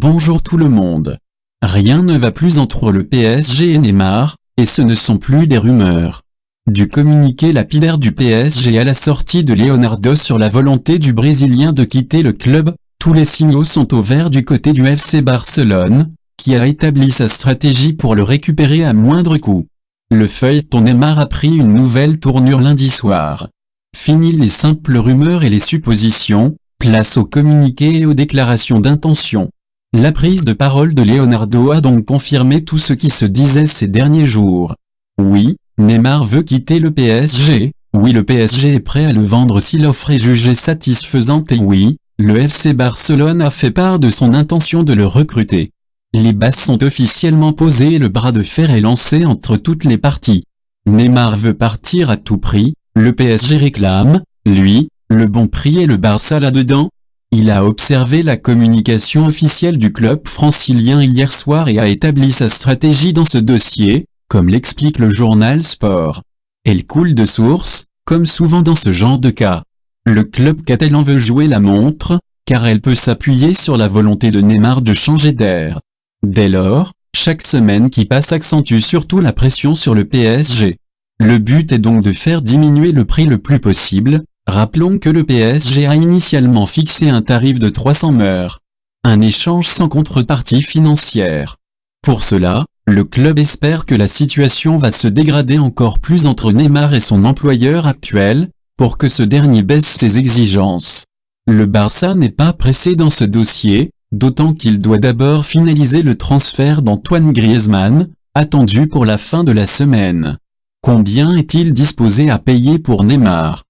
Bonjour tout le monde. Rien ne va plus entre le PSG et Neymar, et ce ne sont plus des rumeurs. Du communiqué lapidaire du PSG à la sortie de Leonardo sur la volonté du Brésilien de quitter le club, tous les signaux sont au vert du côté du FC Barcelone, qui a établi sa stratégie pour le récupérer à moindre coût. Le feuilleton Neymar a pris une nouvelle tournure lundi soir. Fini les simples rumeurs et les suppositions, place aux communiqués et aux déclarations d'intention. La prise de parole de Leonardo a donc confirmé tout ce qui se disait ces derniers jours. Oui, Neymar veut quitter le PSG, oui le PSG est prêt à le vendre si l'offre est jugée satisfaisante et oui, le FC Barcelone a fait part de son intention de le recruter. Les bases sont officiellement posées et le bras de fer est lancé entre toutes les parties. Neymar veut partir à tout prix, le PSG réclame, lui, le bon prix et le Barça là-dedans. Il a observé la communication officielle du club francilien hier soir et a établi sa stratégie dans ce dossier, comme l'explique le journal Sport. Elle coule de source, comme souvent dans ce genre de cas. Le club catalan veut jouer la montre, car elle peut s'appuyer sur la volonté de Neymar de changer d'air. Dès lors, chaque semaine qui passe accentue surtout la pression sur le PSG. Le but est donc de faire diminuer le prix le plus possible. Rappelons que le PSG a initialement fixé un tarif de 300 meurs. Un échange sans contrepartie financière. Pour cela, le club espère que la situation va se dégrader encore plus entre Neymar et son employeur actuel, pour que ce dernier baisse ses exigences. Le Barça n'est pas pressé dans ce dossier, d'autant qu'il doit d'abord finaliser le transfert d'Antoine Griezmann, attendu pour la fin de la semaine. Combien est-il disposé à payer pour Neymar ?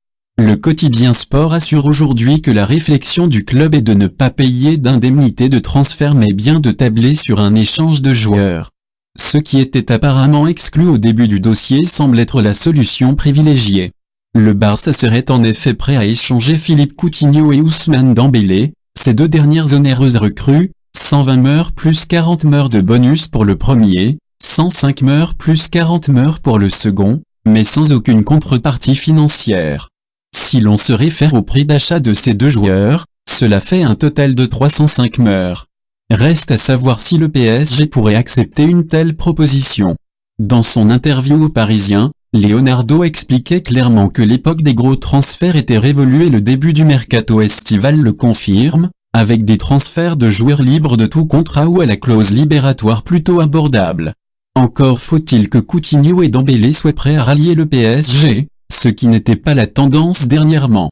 Le quotidien Sport assure aujourd'hui que la réflexion du club est de ne pas payer d'indemnité de transfert mais bien de tabler sur un échange de joueurs. Ce qui était apparemment exclu au début du dossier semble être la solution privilégiée. Le Barça serait en effet prêt à échanger Philippe Coutinho et Ousmane Dembélé, ces deux dernières onéreuses recrues, 120 meurs plus 40 meurs de bonus pour le premier, 105 meurs plus 40 meurs pour le second, mais sans aucune contrepartie financière. Si l'on se réfère au prix d'achat de ces deux joueurs, cela fait un total de 305 meurs. Reste à savoir si le PSG pourrait accepter une telle proposition. Dans son interview au Parisien, Leonardo expliquait clairement que l'époque des gros transferts était révolue et le début du mercato estival le confirme, avec des transferts de joueurs libres de tout contrat ou à la clause libératoire plutôt abordable. Encore faut-il que Coutinho et Dembélé soient prêts à rallier le PSG, ce qui n'était pas la tendance dernièrement.